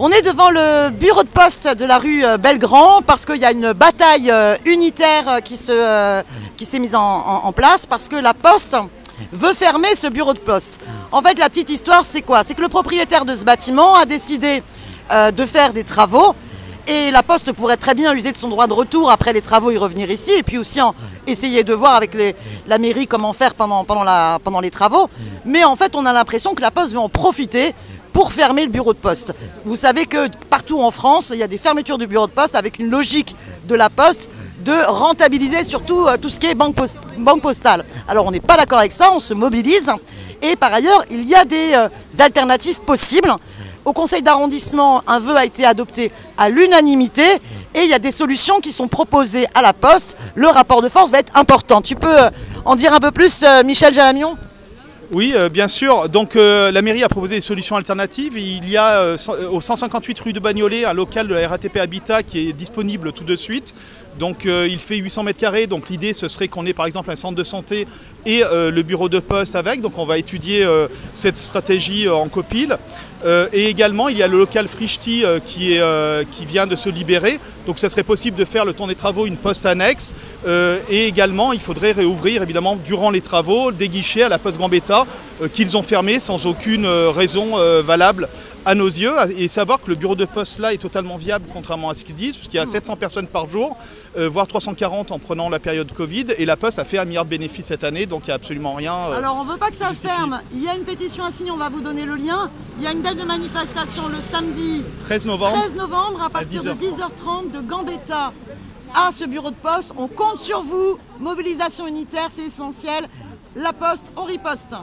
On est devant le bureau de poste de la rue Belgrand parce qu'il y a une bataille unitaire qui s'est mise en place parce que la Poste veut fermer ce bureau de poste. En fait, la petite histoire, c'est quoi? C'est que le propriétaire de ce bâtiment a décidé de faire des travaux et la Poste pourrait très bien user de son droit de retour après les travaux et revenir ici et puis aussi essayer de voir avec la mairie comment faire pendant les travaux. Mais en fait, on a l'impression que la Poste veut en profiter pour fermer le bureau de poste. Vous savez que partout en France, il y a des fermetures de bureaux de poste avec une logique de la Poste de rentabiliser surtout tout ce qui est banque postale. Alors on n'est pas d'accord avec ça, on se mobilise. Et par ailleurs, il y a des alternatives possibles. Au conseil d'arrondissement, un vœu a été adopté à l'unanimité et il y a des solutions qui sont proposées à la Poste. Le rapport de force va être important. Tu peux en dire un peu plus, Michel Jalamion ? Oui, bien sûr. Donc la mairie a proposé des solutions alternatives. Il y a au 158 rue de Bagnolet un local de la RATP Habitat qui est disponible tout de suite. Donc il fait 800 m². Donc l'idée ce serait qu'on ait par exemple un centre de santé et le bureau de poste avec. Donc on va étudier cette stratégie en copile. Et également il y a le local Frichti qui vient de se libérer. Donc ça serait possible de faire le temps des travaux une poste annexe. Et également il faudrait réouvrir évidemment durant les travaux des guichets à la poste Gambetta qu'ils ont fermés sans aucune raison valable à nos yeux, et savoir que le bureau de poste là est totalement viable contrairement à ce qu'ils disent, puisqu'il y a 700 personnes par jour, voire 340 en prenant la période Covid, et la Poste a fait 1 milliard de bénéfices cette année, donc il n'y a absolument rien. Alors on ne veut pas que ça ferme, il y a une pétition à signer, on va vous donner le lien, il y a une date de manifestation le samedi 13 novembre à partir de 10h30 de Gambetta à ce bureau de poste. On compte sur vous, mobilisation unitaire, c'est essentiel. La Poste, on riposte.